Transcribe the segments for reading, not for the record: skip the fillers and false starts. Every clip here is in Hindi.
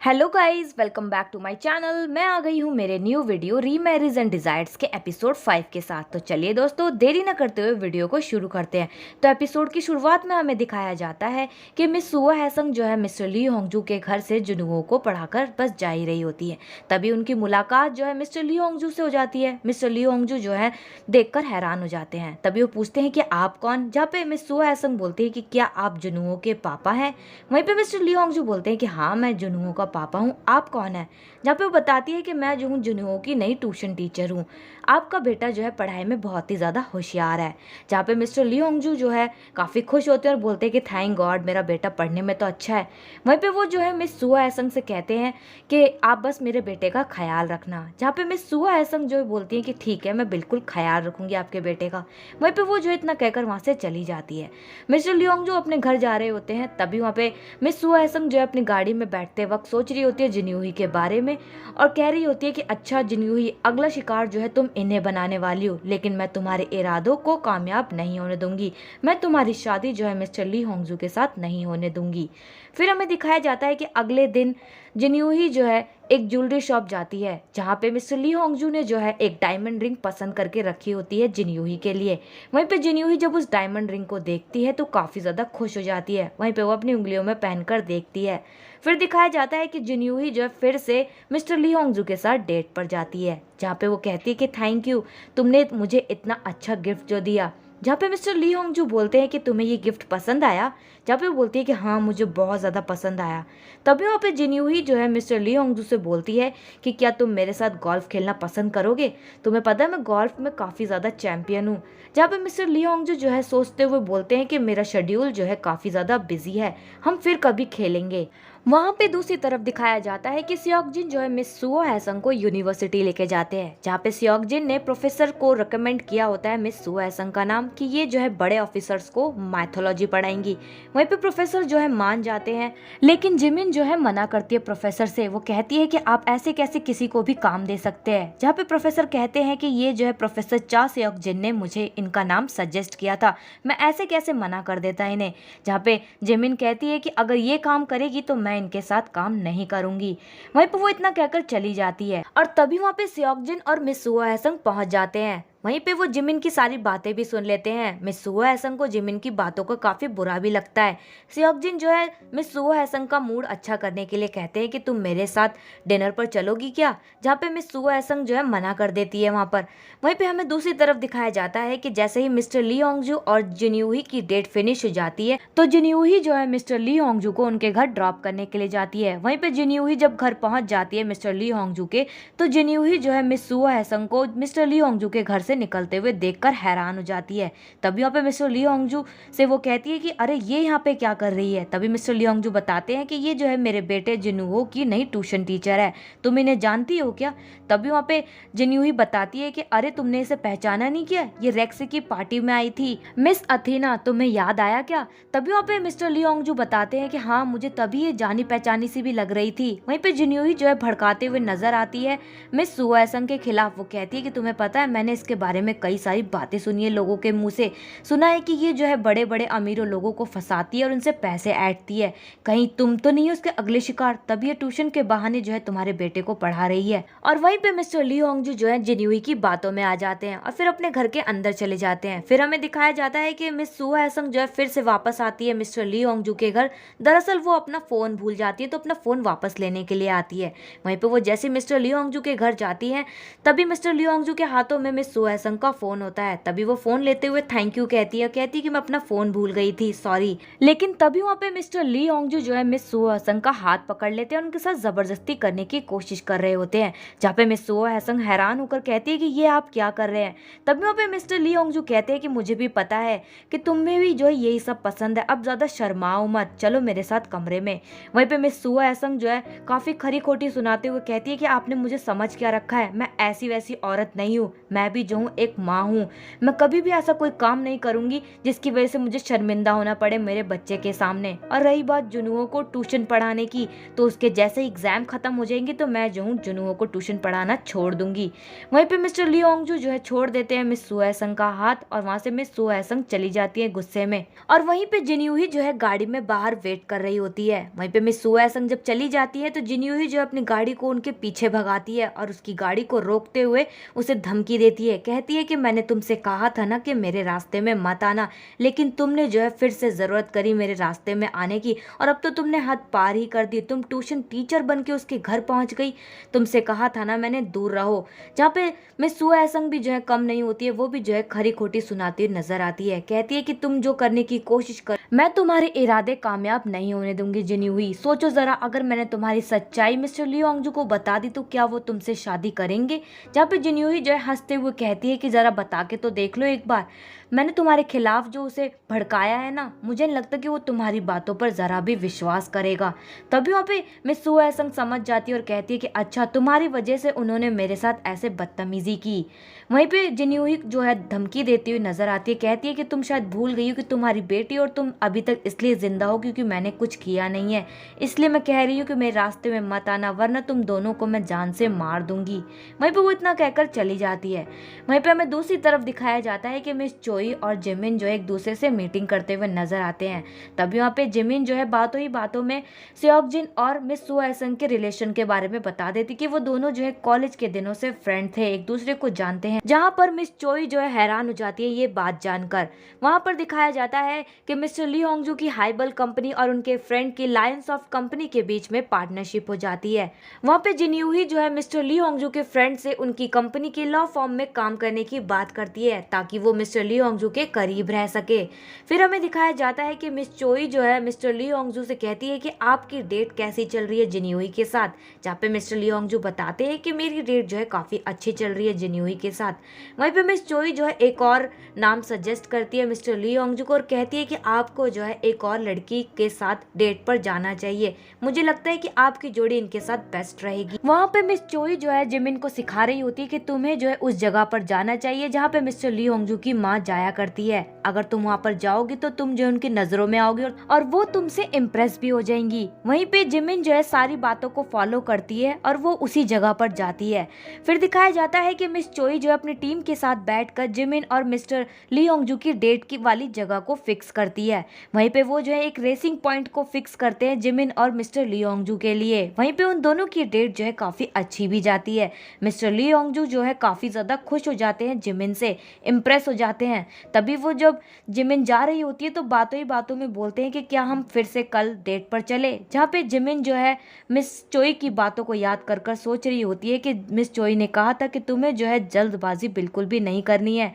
Hello guys, welcome back to my channel. मैं आ गई हूँ मेरे new video remarriage and desires के एपिसोड 5 के साथ। तो चलिए दोस्तों, देरी न करते हुए वीडियो को शुरू करते हैं। तो एपिसोड की शुरुआत में हमें दिखाया जाता है कि मिस सुआ हैसंग जो है मिस्टर ली होंगजू के घर से जुनूहो को पढ़ाकर बस जा ही रही होती है। तभी उनकी मुलाकात जो है मिस्टर ली होंगजू से हो जाती है। मिस्टर ली होंगजू जो है देखकर हैरान हो जाते हैं। तभी वो पूछते हैं कि आप कौन, जहाँ पे मिस सुआ हैसंग बोलती है कि क्या आप जुनूहो के पापा हैं। वहीं पे मिस्टर ली होंगजू बोलते हैं कि हाँ, मैं जुनूहो का पापा हूँ, आप कौन है। जहाँ पे वो बताती है कि मैं जो हूँ जुनूहो की नई ट्यूशन टीचर हूँ, आपका बेटा जो है पढ़ाई में बहुत ही ज़्यादा होशियार है। जहाँ पे मिस्टर ली होंगजू जो है काफ़ी खुश होते हैं और बोलते हैं कि थैंक गॉड, मेरा बेटा पढ़ने में तो अच्छा है। वहीं पे वो जो है मिस सुआ हैसंग से कहते हैं कि आप बस मेरे बेटे का ख्याल रखना। जहाँ पे मिस सुआ हैसंग जो है बोलती है कि ठीक है, मैं बिल्कुल ख्याल रखूँगी आपके बेटे का। वहीं पे वो जो इतना कहकर वहाँ से चली जाती है। मिस्टर ली होंगजू अपने घर जा रहे होते हैं। तभी वहाँ पे मिस सुआ हैसंग जो है अपनी गाड़ी में बैठते वक्त सोच रही होती है जिन्यूही के बारे में और कह रही होती है कि अच्छा जिन्यूही, अगला शिकार जो है तुम इन्हें बनाने वाली हो, लेकिन मैं तुम्हारे इरादों को कामयाब नहीं होने दूंगी। मैं तुम्हारी शादी जो है मिस्टर ली होंगजू के साथ नहीं होने दूंगी। फिर हमें दिखाया जाता है कि अगले दिन जिन्यूही जो है एक ज्वेलरी शॉप जाती है, जहाँ पे मिस्टर ली होंगजू ने जो है एक डायमंड रिंग पसंद करके रखी होती है जिन्यूही के लिए। वहीं पे जिन्यूही जब उस डायमंड रिंग को देखती है तो काफ़ी ज़्यादा खुश हो जाती है। वहीं पे वो अपनी उंगलियों में पहनकर देखती है। फिर दिखाया जाता है कि जिन्यूही जो है फिर से मिस्टर ली होंगजू के साथ डेट पर जाती है, जहाँ पे वो कहती है कि थैंक यू, तुमने मुझे इतना अच्छा गिफ्ट जो दिया। जहाँ पे मिस्टर ली होंगजू बोलते हैं कि तुम्हें ये गिफ्ट पसंद आया। जहाँ पे वो बोलती है कि हाँ, मुझे बहुत ज़्यादा पसंद आया। तभी वहाँ पे जिन्यूही जो है मिस्टर ली होंगजू से बोलती है कि क्या तुम मेरे साथ गोल्फ खेलना पसंद करोगे, तुम्हें पता है मैं गोल्फ में काफ़ी ज़्यादा चैंपियन हूँ। जहाँ पे मिस्टर ली होंगजू जो है सोचते हुए बोलते हैं कि मेरा शेड्यूल जो है काफ़ी ज़्यादा बिजी है, हम फिर कभी खेलेंगे। वहाँ पे दूसरी तरफ दिखाया जाता है कि सियोकजिन जो है मिस सुओ हैसंग को यूनिवर्सिटी लेके जाते हैं, जहाँ पे सियोकजिन ने प्रोफेसर को रिकमेंड किया होता है मिस सुओ हैसंग का नाम कि ये जो है बड़े ऑफिसर्स को माइथोलॉजी पढ़ाएंगी। वहीं पे प्रोफेसर जो है मान जाते हैं, लेकिन जिमिन जो है मना करती है प्रोफेसर से। वो कहती है कि आप ऐसे कैसे किसी को भी काम दे सकते हैं। जहाँ पे प्रोफेसर कहते हैं कि ये जो है प्रोफेसर चा सियोकजिन ने मुझे इनका नाम सजेस्ट किया था, मैं ऐसे कैसे मना कर देता इन्हें। जहाँ पे जिमिन कहती है कि अगर ये काम करेगी तो मैं इनके साथ काम नहीं करूंगी। वहीं पर वो इतना कहकर चली जाती है और तभी वहाँ पे सियोकजिन और मिस सुओ हैसंग पहुंच जाते हैं। वहीं पे वो जिमिन की सारी बातें भी सुन लेते हैं। मिस सुओ हैसंग को जिमिन की बातों का काफी बुरा भी लगता है। सियोकजिन जो है मिस सुओ हैसंग का मूड अच्छा करने के लिए कहते हैं कि तुम मेरे साथ डिनर पर चलोगी क्या, जहाँ पे मिस सुओ हैसंग जो है मना कर देती है वहाँ पर। वहीं पे हमें दूसरी तरफ दिखाया जाता है कि जैसे ही मिस्टर ली होंगजू और जिन्यूही की डेट फिनिश हो जाती है तो जिन्यूही जो है मिस्टर ली होंगजू को उनके घर ड्रॉप करने के लिए जाती है। वहीं पे जिन्यूही जब घर पहुंच जाती है मिस्टर ली होंगजू के, तो जिन्यूही जो है मिस सुओ हैसंग को मिस्टर ली होंगजू के घर से निकलते हुए देखकर हैरान हो जाती है। तभी यहाँ पे मिस्टर ली होंगजू से वो कहती है कि अरे ये यहाँ पे क्या कर रही है। तभी मिस्टर ली होंगजू बताते हैं कि ये जो है मेरे बेटे जिन्यूहो की नई ट्यूशन टीचर है, तुम इन्हें जानती हो क्या। तभी वहाँ पे जिन्यूही बताती है कि अरे तुमने इसे पहचाना नहीं किया, ये रेक्स की पार्टी में आई थी, मिस अथीना, तुम्हें याद आया क्या। तभी वहाँ पे मिस्टर ली होंगजू बताते हैं कि हाँ, मुझे तभी ये जानी पहचानी सी भी लग रही थी। वहीं पे जिन्यूही जो है भड़काते हुए नजर आती है मिस सुओ हैसंग के खिलाफ। वो कहती है कि तुम्हें पता है मैंने इसके बारे में कई सारी बातें सुनी है, लोगों के मुंह से सुना है कि ये जो है बड़े बड़े अमीरों लोगों को फंसाती है और उनसे पैसे ऐंठती है, कहीं तुम तो नहीं हो उसके अगले शिकार। तभी ये ट्यूशन के बहाने जो है तुम्हारे बेटे को पढ़ा रही है। और वहीं पे मिस्टर ली होंगजू जो है जिन्यूही की बातों में आ जाते हैं और फिर अपने घर के अंदर चले जाते हैं। फिर हमें दिखाया जाता है कि मिस सुओ हैसंग जो है फिर से वापस आती है मिस्टर ली होंगजू के घर। दरअसल वो अपना फोन भूल जाती है तो अपना फोन वापस लेने के लिए आती है। वहीं पे वो जैसे मिस्टर ली होंगजू के घर जाती है तभी मिस्टर ली होंगजू के हाथों में मिस सुओ हैसंग का फोन होता है। तभी वो फोन लेते हुए थैंक यू कहती है, कहती कि मैं अपना फोन भूल गई थी, सॉरी। लेकिन तभी वहाँ पे मिस्टर ली होंगजू जो है मिस सुओ हैसंग का हाथ पकड़ लेते हैं और उनके साथ जबरदस्ती करने की कोशिश कर रहे होते हैं, जहाँ पे मिस सुओ हैसंग हैरान होकर कहती है कि ये आप क्या कर रहे हैं। तभी वहाँ पे मिस्टर ली होंगजू कहते हैं कि मुझे भी पता है कि तुम्हें भी जो है यही सब पसंद है, अब ज्यादा शर्माओ मत, चलो मेरे साथ कमरे में। वहीं पे मिस सुओ हैसंग जो है काफी खरी खोटी सुनाते हुए कहती है कि आपने मुझे समझ क्या रखा है, मैं ऐसी वैसी औरत नहीं हूँ, मैं भी जो हूँ एक माँ हूँ, मैं कभी भी ऐसा कोई काम नहीं करूँगी जिसकी वजह से मुझे शर्मिंदा होना पड़े मेरे बच्चे के सामने। और रही बात जुनूहो को ट्यूशन पढ़ाने की, तो उसके जैसे एग्जाम खत्म हो जाएंगे तो मैं जो हूँ जुनूहो को ट्यूशन पढ़ाना छोड़ दूंगी। वहीं पे मिस्टर ली ओंगजू जो है छोड़ देते हैं मिस सुएसंग का हाथ और वहां से मिस सुएसंग चली जाती है गुस्से में। और वहीं पे जिन्यूही जो है गाड़ी में बाहर वेट कर रही होती है। वहीं पे मिस सुएसंग जब चली जाती है तो जिन्यूही जो अपनी गाड़ी को उनके पीछे भगाती है और उसकी गाड़ी को रोकते हुए उसे धमकी देती है। कहती है कि मैंने तुमसे कहा था ना कि मेरे रास्ते में मत आना, लेकिन तुमने जो है फिर से जरूरत करी मेरे रास्ते में आने की और अब तो तुमने हद पार ही कर दी। तुम ट्यूशन टीचर बन के उसके घर पहुंच गई। तुमसे कहा था ना मैंने दूर रहो। जहाँ पे मिस सुएसंग भी जो है कम नहीं होती है, वो भी जो है खरी खोटी सुनाती हुई नजर आती है। कहती है कि तुम जो करने की कोशिश कर, मैं तुम्हारे इरादे कामयाब नहीं होने दूंगी जिन्यूही। सोचो जरा, अगर मैंने तुम्हारी सच्चाई मिस्टर ली ओंगजू को बता दी तो क्या वो तुमसे शादी करेंगे? जहाँ पे जिन्यूही जो है हंसते हुए कहती है कि जरा बता के तो देख लो एक बार। मैंने तुम्हारे खिलाफ जो उसे भड़काया है ना, मुझे नहीं लगता कि वो तुम्हारी बातों पर जरा भी विश्वास करेगा। तभी वहाँ पे मिस सुएसंग समझ जाती है और कहती है कि अच्छा, तुम्हारी वजह से उन्होंने मेरे साथ ऐसे बदतमीजी की। वहीं पे जिन्यूही जो है धमकी देती हुई नजर आती है। कहती है कि तुम शायद भूल गई हो कि तुम्हारी बेटी और तुम अभी तक इसलिए जिंदा हो क्योंकि मैंने कुछ किया नहीं है, इसलिए मैं कह रही हूँ कि मेरे रास्ते में मत आना, वरना तुम दोनों को मैं जान से मार दूंगी। वहीं पे वो इतना कहकर चली जाती है। वहीं पे हमें दूसरी तरफ दिखाया जाता है कि मिस चोई और जिमिन जो एक दूसरे से मीटिंग करते हुए नजर आते हैं। तभी वहाँ पे जिमिन जो है बातों ही बातों में सेओकजिन और मिस सुएसंग के रिलेशन के बारे में बता देती कि वो दोनों जो है कॉलेज के दिनों से फ्रेंड थे, एक दूसरे को जानते हैं। जहाँ पर मिस चोई जो है हैरान हो जाती है ये बात जानकर। वहाँ पर दिखाया जाता है कि मिस्टर ली ओंगजू की हाइबल कंपनी और उनके फ्रेंड की लायंस ऑफ कंपनी के बीच में पार्टनरशिप हो जाती है। वहाँ पे जिन्यूही जो है मिस्टर ली ओंगजू के फ्रेंड से उनकी कंपनी की लॉ फॉर्म में काम करने की बात करती है ताकि वो मिस्टर ली ओंगजू के करीब रह सके। फिर हमें दिखाया जाता है कि मिस चोई जो है मिस्टर ली ओंगजू से कहती है कि आपकी डेट कैसी चल रही है जिन्यूही के साथ, जहाँ पे मिस्टर ली ओंगजू बताते हैं कि मेरी डेट जो है काफी अच्छी चल रही है जिन्यूही के साथ। वहीं पे मिस चोई जो है एक और नाम सजेस्ट करती है मिस्टर ली ओंगजू को और कहती है कि आपको जो है एक और लड़की के साथ डेट पर जाना चाहिए, मुझे लगता है कि आपकी जोड़ी इनके साथ बेस्ट रहेगी। वहाँ पे मिस चोई जो है जिमिन को सिखा रही होती है कि तुम्हें जो है उस जगह पर जाना चाहिए जहाँ पे मिस्टर ली ओंगजू की माँ जाया करती है। अगर तुम वहाँ पर जाओगी तो तुम जो उनकी नजरों में आओगी और वो तुमसे इम्प्रेस भी हो जाएंगी। वहीं पे जिमिन जो है सारी बातों को फॉलो करती है और वो उसी जगह पर जाती है। फिर दिखाया जाता है कि मिस चोई जो है अपनी टीम के साथ बैठकर जिमिन और मिस्टर ली ओंगजू की डेट की वाली जगह को फिक्स करती है। वहीं पे वो जो है एक रेसिंग पॉइंट को फिक्स करते हैं जिमिन और मिस्टर ली ओंगजू के लिए। वहीं पे उन दोनों की डेट जो है काफी अच्छी भी जाती है। मिस्टर ली ओंगजू जो है काफी ज्यादा खुश हो जाते हैं जिमिन से, इम्प्रेस हो जाते हैं। तभी वो जब जिमिन जा रही होती है तो बातों ही बातों में बोलते हैं कि क्या हम फिर से कल डेट पर चले, जहाँ पे जिमिन जो है मिस चोई की बातों को याद कर कर सोच रही होती है कि मिस चोई ने कहा था कि तुम्हें जो है जल्दबाजी बिल्कुल भी नहीं करनी है,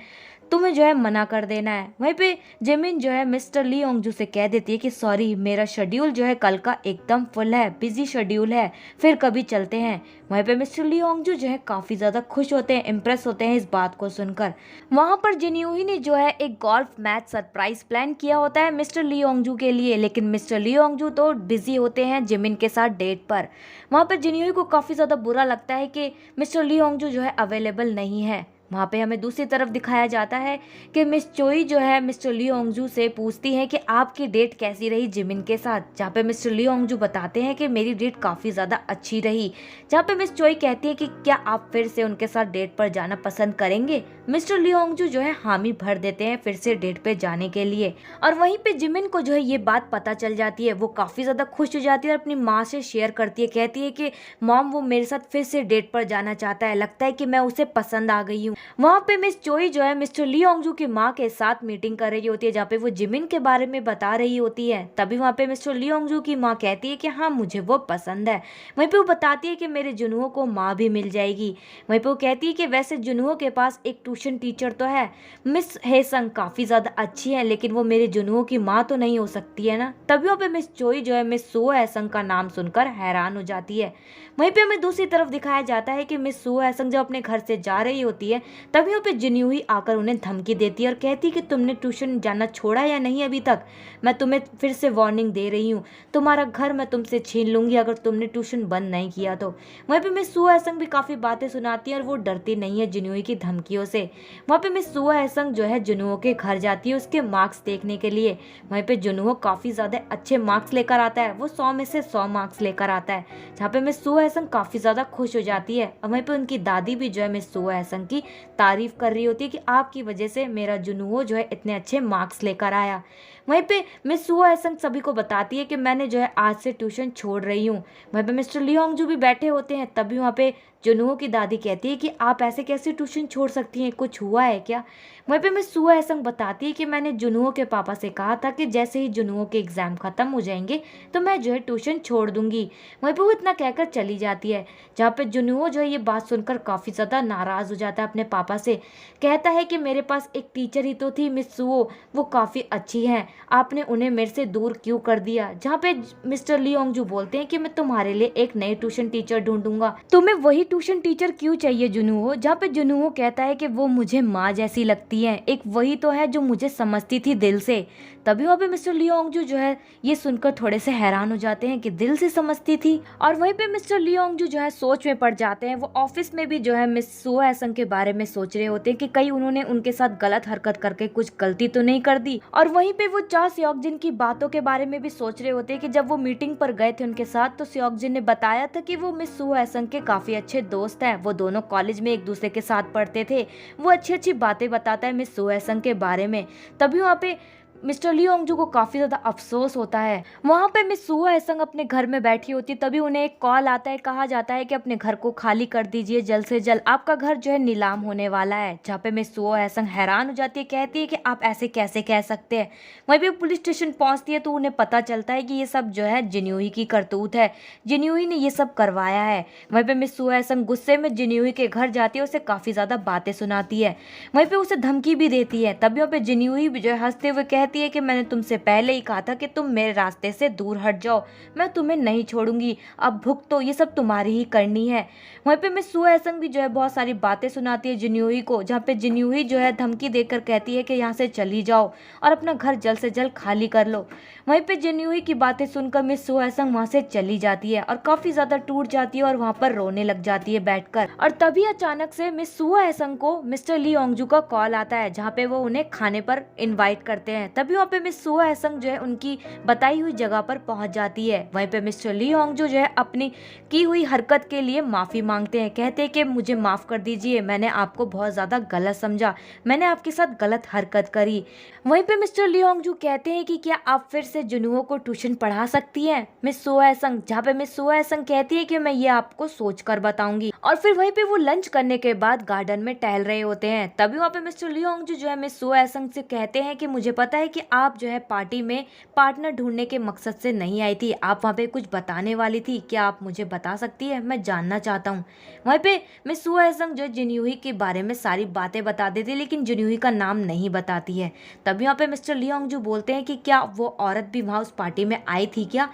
तुम्हें जो है मना कर देना है। वहीं पे जिमिन जो है मिस्टर ली ओंगजू से कह देती है कि सॉरी, मेरा शेड्यूल जो है कल का एकदम फुल है, बिजी शेड्यूल है, फिर कभी चलते हैं। वहीं पे मिस्टर ली ओंगजू जो है काफी ज्यादा खुश होते हैं, इम्प्रेस होते हैं इस बात को सुनकर। वहां पर जिन्यूही ने जो है एक गोल्फ मैच सरप्राइज प्लान किया होता है मिस्टर ली ओंगजू के लिए, लेकिन मिस्टर ली ओंगजू तो बिजी होते हैं जिमिन के साथ डेट पर। वहां पर जिन्यूही को काफी ज्यादा बुरा लगता है कि मिस्टर ली ओंगजू जो है अवेलेबल नहीं है। वहाँ पे हमें दूसरी तरफ दिखाया जाता है कि मिस चोई जो है मिस्टर ली ओंगजू से पूछती है कि आपकी डेट कैसी रही जिमिन के साथ, जहाँ पे मिस्टर ली ओंगजू बताते हैं कि मेरी डेट काफ़ी ज़्यादा अच्छी रही। जहाँ पे मिस चोई कहती है कि क्या आप फिर से उनके साथ डेट पर जाना पसंद करेंगे। मिस्टर ली ओंगजू जो है हामी भर देते हैं फिर से डेट पे जाने के लिए। और वहीं पे जिमिन को जो है ये बात पता चल जाती है, वो काफ़ी ज़्यादा खुश हो जाती है और अपनी माँ से शेयर करती है। कहती है कि मॉम, वो मेरे साथ फिर से डेट पर जाना चाहता है, लगता है कि मैं उसे पसंद आ गई हूँ। वहाँ पे मिस चोई जो है मिस्टर ली ओंगजू की माँ के साथ मीटिंग कर रही होती है, जहाँ पे वो जिमिन के बारे में बता रही होती है। तभी वहाँ पे मिस्टर ली ओंगजू की माँ कहती है कि हाँ, मुझे वो पसंद है। वहीं पे वो बताती है कि मेरे जुनूहो को माँ भी मिल जाएगी। वहीं पे वो कहती है कि वैसे जुनूहो के पास एक ट्यूशन टीचर तो है, मिस हेसंग काफ़ी ज़्यादा अच्छी है, लेकिन वो मेरे जुनूहो की माँ तो नहीं हो सकती है ना। तभी वहाँ पे मिस चोई जो है मिस सो हेसंग का नाम सुनकर हैरान हो जाती है। वहीं पे हमें दूसरी तरफ दिखाया जाता है कि मिस सो हेसंग जब अपने घर से जा रही होती है तभी वहाँ पे जिन्यूही आकर उन्हें धमकी देती है और कहती है कि तुमने ट्यूशन जाना छोड़ा या नहीं अभी तक, मैं तुम्हें फिर से वार्निंग दे रही हूँ, तुम्हारा घर मैं तुमसे छीन लूंगी अगर तुमने ट्यूशन बंद नहीं किया तो। वहीं पे मिस सो हेसंग भी काफ़ी बातें सुनाती है और वो डरती नहीं है जिन्यूही की धमकियों से। वहाँ पे मिस सुआ एसंग जो है जुनहो के घर जाती है उसके मार्क्स देखने के लिए। वहीं पे जुनहो काफ़ी ज़्यादा अच्छे मार्क्स लेकर आता है, वो 100 में से 100 मार्क्स लेकर आता है, जहाँ पे मिस सुआ एसंग काफ़ी ज़्यादा खुश हो जाती है। और वहीं पे उनकी दादी भी जो है मिस सुआ एसंग की तारीफ कर रही होती है कि आपकी वजह से मेरा जुनहो जो है इतने अच्छे मार्क्स लेकर आया। वहीं पे मिस सुआ एसंग सभी को बताती है कि मैंने जो है आज से ट्यूशन छोड़ रही हूँ। वहीं पे मिस्टर ली होंगजू भी बैठे होते हैं, तभी वहाँ पे जुनहो की दादी कहती है कि आप ऐसे कैसे ट्यूशन छोड़ सकती हैं, कुछ हुआ है क्या। वहीं पे मिस सुआ एसंग बताती है कि मैंने जुनहो के पापा से कहा था कि जैसे ही जुनहो के एग्ज़ाम ख़त्म हो जाएंगे तो मैं जो है ट्यूशन छोड़ दूंगी। वहीं पे वो इतना कहकर चली जाती है, जहाँ पे जुनहो जो है ये बात सुनकर काफ़ी ज़्यादा नाराज़ हो जाता है अपने पापा से। कहता है कि मेरे पास एक टीचर ही तो थी मिस सुओ, वो काफ़ी अच्छी हैं, आपने उन्हें मेरे से दूर क्यों कर दिया। जहाँ पे मिस्टर ली होंगजू बोलते हैं कि मैं तुम्हारे लिए एक नई ट्यूशन टीचर ढूंढूंगा, तुम्हें वही ट्यूशन टीचर क्यों चाहिए जुनहो। जहाँ पे जुनहो कहता है कि वो मुझे माँ जैसी लगती है, एक वही तो है जो मुझे समझती थी दिल से। तभी वहाँ पे मिस्टर ली होंगजू जो है ये सुनकर थोड़े से हैरान हो जाते हैं कि दिल से समझती थी। और वहीं पे मिस्टर ली होंगजू जो है सोच में पड़ जाते हैं। वो ऑफिस में भी जो है मिस सुआ एसंग के बारे में सोच रहे होते हैं कि कहीं उन्होंने उनके साथ गलत हरकत करके कुछ गलती तो नहीं कर दी। और वहीं पे वो चा सियोकजिन की बातों के बारे में भी सोच रहे होते हैं कि जब वो मीटिंग पर गए थे उनके साथ तो सियोकजिन ने बताया था कि वो मिस सुआ एसंग के काफी अच्छे दोस्त हैं, वो दोनों कॉलेज में एक दूसरे के साथ पढ़ते थे। वो अच्छी अच्छी बातें बताता है मिस सुआ एसंग के बारे में। तभी वहाँ पे मिस्टर ली होंगजू को काफी ज्यादा अफसोस होता है। वहाँ पे मिस सुआ एसंग अपने घर में बैठी होती है, तभी उन्हें एक कॉल आता है, कहा जाता है कि अपने घर को खाली कर दीजिए जल्द से जल्द, आपका घर जो है नीलाम होने वाला है। जहाँ पे मिस सुआ एसंग हैरान हो जाती है, कहती है कि आप ऐसे कैसे कह सकते हैं। वहीं पे पुलिस स्टेशन पहुंचती है तो उन्हें पता चलता है कि ये सब जो है जिन्यूही की करतूत है, जिन्यूही ने ये सब करवाया है। वहीं पे मिस सुआ एसंग गुस्से में जिन्यूही के घर जाती है, उसे काफी ज्यादा बातें सुनाती है, वहीं पे उसे धमकी भी देती है। तभी वहाँ पे जिन्यूही भी जो है हंसते हुए कहती है कि मैंने तुमसे पहले ही कहा था कि तुम मेरे रास्ते से दूर हट जाओ, मैं तुम्हें नहीं छोड़ूंगी, अब भुगतो, ये सब तुम्हारी ही करनी है। वहीं पे मिस सुआ एसंग भी जो है बहुत सारी बातें सुनाती है जिन्यूही को, जहाँ पे जिन्यूही जो है धमकी देकर कहती है कि यहाँ से चली जाओ और अपना घर जल्द से जल्द खाली कर लो। वहीं पे जिन्यूही की बातें सुनकर मिस सुआ एसंग वहाँ से चली जाती है और काफी ज्यादा टूट जाती है और वहाँ पर रोने लग जाती है बैठकर। और तभी अचानक से मिस सुआ एसंग को मिस्टर ली होंगजू का कॉल आता है, जहाँ पे वो उन्हें खाने पर इनवाइट करते हैं। तभी वहाँ पे मिस सुआ एसंग जो है उनकी बताई हुई जगह पर पहुंच जाती है। वहीं पे मिस्टर ली होंगजू जो है अपनी की हुई हरकत के लिए माफी मांगते हैं, कहते हैं कि मुझे माफ कर दीजिए, मैंने आपको बहुत ज्यादा गलत समझा, मैंने आपके साथ गलत हरकत करी। वहीं पे मिस्टर ली होंगजू कहते हैं कि क्या आप फिर से जुनहो को ट्यूशन पढ़ा सकती हैं मिस सुआ एसंग, जहाँ पे मिस सुआ एसंग कहती है कि मैं ये आपको सोच कर बताऊंगी। और फिर वहीं पे वो लंच करने के बाद गार्डन में टहल रहे होते हैं। तभी वहाँ पे मिस्टर ली होंगजू जो है मिस सुआ एसंग से कहते हैं कि मुझे पता है कि आप जो है पार्टी में पार्टनर ढूंढने के मकसद से नहीं आई थी, आप वहाँ पे कुछ बताने वाली थी, क्या आप मुझे बता सकती है, मैं जानना चाहता हूँ। वहीं पे मिस सुआ एसंग जो जिन्यूही के बारे में सारी बातें बता देती है, लेकिन जिन्यूही का नाम नहीं बताती है। तभी वहाँ पे मिस्टर ली होंगजू बोलते हैं कि क्या वो औरत भी वहाँ उस पार्टी में आई थी क्या।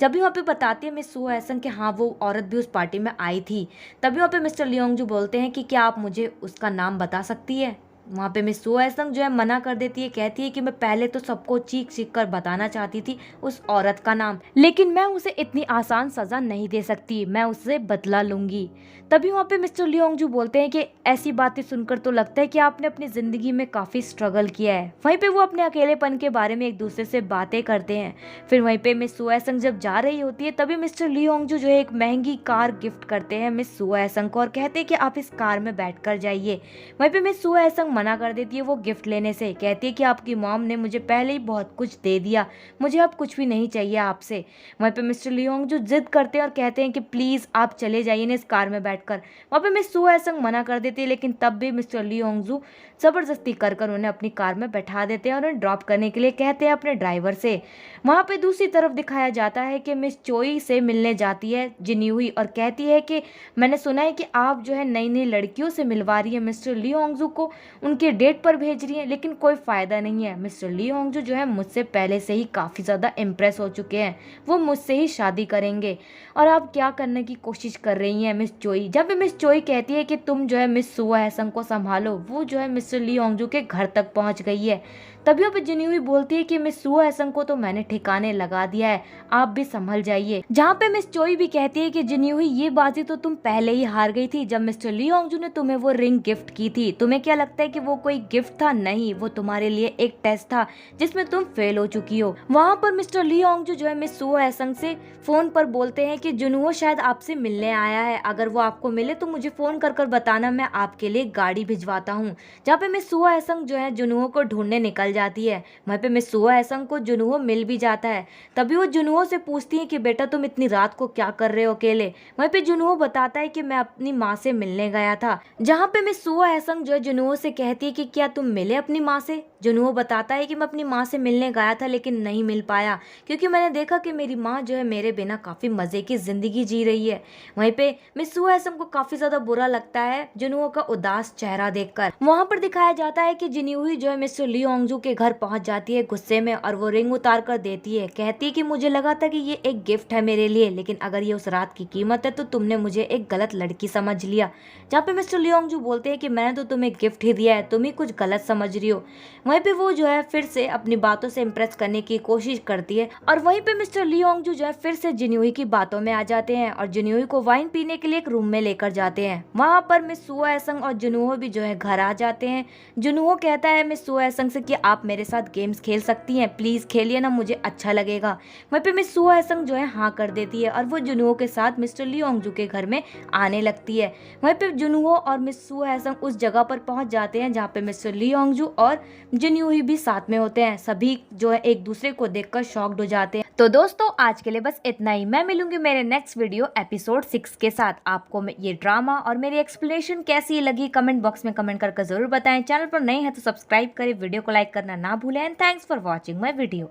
जब भी वहाँ पे बताती है मिस सुआ एसंग कि हाँ वो औरत भी उस पार्टी में आई थी। तभी वहाँ पे मिस्टर ली होंगजू बोलते हैं कि क्या आप मुझे उसका नाम बता सकती है। वहाँ पे मिस सुआ एसंग जो है मना कर देती है, कहती है कि मैं पहले तो सबको चीख चीख कर बताना चाहती थी उस औरत का नाम, लेकिन मैं उसे इतनी आसान सजा नहीं दे सकती, मैं उससे बदला लूंगी। तभी वहाँ पे मिस्टर ली होंगजू बोलते हैं कि ऐसी बातें सुनकर तो लगता है कि आपने अपनी जिंदगी में काफी स्ट्रगल किया है। वहीं पे वो अपने अकेलेपन के बारे में एक दूसरे से बातें करते हैं। फिर वहीं पे मिस सुआ एसंग जब जा रही होती है तभी मिस्टर ली होंगजू जो है एक महंगी कार गिफ्ट करते हैं मिस सुआ एसंग को और कहते हैं कि आप इस कार में बैठ कर जाइए। वहीं पे मिस सुआ एसंग मना कर देती है वो गिफ्ट लेने से, कहती है कि आपकी मॉम ने मुझे पहले ही बहुत कुछ दे दिया, मुझे अब कुछ भी नहीं चाहिए आपसे। वहीं पे मिस्टर ली होंगजू जिद करते हैं और कहते हैं कि प्लीज आप चले जाइए ना इस कार में बैठकर। वहाँ पे मिस सुआ एसंग मना कर देती है, लेकिन तब भी मिस्टर ली होंगजू जबरदस्ती कर उन्हें अपनी कार में बैठा देते हैं और उन्हें ड्रॉप करने के लिए कहते हैं अपने ड्राइवर से। वहाँ पे दूसरी तरफ दिखाया जाता है कि मिस चोई से मिलने जाती है जिन्यूही और कहती है कि मैंने सुना है कि आप जो है नई नई लड़कियों से मिलवा रही है मिस्टर ली होंगजू को, उनके डेट पर भेज रही है, लेकिन कोई फायदा नहीं है। मिस्टर ली होंगजू जो है मुझसे पहले से ही काफी ज्यादा इम्प्रेस हो चुके हैं, वो मुझसे ही शादी करेंगे और आप क्या करने की कोशिश कर रही हैं मिस चोई। जब मिस चोई कहती है कि तुम जो है मिस सुआ एसंग को संभालो, वो जो है मिस्टर ली होंगजू के घर तक पहुंच गई है, तभी अब जिन्यूही बोलती है कि मिस सुओ एसंग को तो मैंने ठिकाने लगा दिया है, आप भी संभल जाइए। जहाँ पे मिस चोई भी कहती है कि जिन्यूही ये बाजी तो तुम पहले ही हार गई थी जब मिस्टर ली होंगजू ने तुम्हें वो रिंग गिफ्ट की थी। तुम्हें क्या लगता है कि वो कोई गिफ्ट था? नहीं, वो तुम्हारे लिए एक टेस्ट था जिसमें तुम फेल हो चुकी हो। वहाँ पर मिस्टर ली होंगजू जो है मिस सुओ एसंग से फोन पर बोलते हैं कि जुनुओ शायद आपसे मिलने आया है, अगर वो आपको मिले तो मुझे फोन कर कर बताना, मैं आपके लिए गाड़ी भिजवाता हूँ। जहाँ पे मिस सुओ एसंग जो है जुनुओ को ढूंढने निकल जाती है। वहीं पे मिस सुओ एसंग को जुनुओ मिल भी जाता है। तभी वो जुनुओ से पूछती है कि बेटा तुम इतनी रात को क्या कर रहे हो अकेले। वहीं पे जुनुओ बताता है कि मैं अपनी माँ से मिलने गया था। जहाँ पे मिस सुओ एसंग जो है जुनुओ से कहती है कि क्या तुम मिले अपनी माँ से। जुनुओ बताता है कि मैं अपनी माँ से मिलने गया था लेकिन नहीं मिल पाया, क्योंकि मैंने देखा कि मेरी माँ जो है मेरे बिना काफी मजे की जिंदगी जी रही है। वहीं पे मिस सुओ एसंग को काफी ज्यादा बुरा लगता है जुनुओ का उदास चेहरा देखकर। वहां पर दिखाया जाता है कि जिन्यूही जो है मिस्टर ली होंगजू के घर पहुंच जाती है गुस्से में और वो रिंग उतार कर देती है। कहती है कि मुझे लगा था कि ये एक गिफ्ट है मेरे लिए, लेकिन अगर ये उस रात की कीमत है तो तुमने मुझे एक गलत लड़की समझ लिया। जहाँ पे मिस्टर ली होंगजू बोलते हैं कि मैंने तो तुम्हें गिफ्ट ही दिया है, तुम ही कुछ गलत समझ रही हो। वहीं पे वो जो है फिर से अपनी बातों से इम्प्रेस करने की कोशिश करती है और वहीं पे मिस्टर ली होंगजू जो है फिर से जिन्यूही की बातों में आ जाते हैं और जिन्यूही को वाइन पीने के लिए एक रूम में लेकर जाते हैं। वहां पर मिस सुओ एसंग और जुनुहो भी जो है घर आ जाते हैं। जुनुहो कहता है मिस सुओ एसंग से कि आप मेरे साथ गेम्स खेल सकती हैं, प्लीज खेलिए ना, मुझे अच्छा लगेगा। वहीं पे मिस सुओ एसंग जो है हाँ कर देती है और वो जुनुहो के साथ मिस्टर ली होंगजू के घर में आने लगती है। वहीं पे जुनुहो और मिस सुओ एसंग उस जगह पर पहुंच जाते हैं जहाँ पे मिस्टर ली होंगजू और जिन्यूही भी साथ में होते हैं। सभी जो है एक दूसरे को देखकर शॉक्ड हो जाते हैं। तो दोस्तों आज के लिए बस इतना ही। मैं मिलूंगी मेरे नेक्स्ट वीडियो एपिसोड 6 के साथ। आपको ये ड्रामा और मेरी एक्सप्लेनेशन कैसी लगी कमेंट बॉक्स में कमेंट करके जरूर बताएं। चैनल पर नए हैं तो सब्सक्राइब करें, वीडियो को लाइक करना ना भूलें। And thanks for watching my video.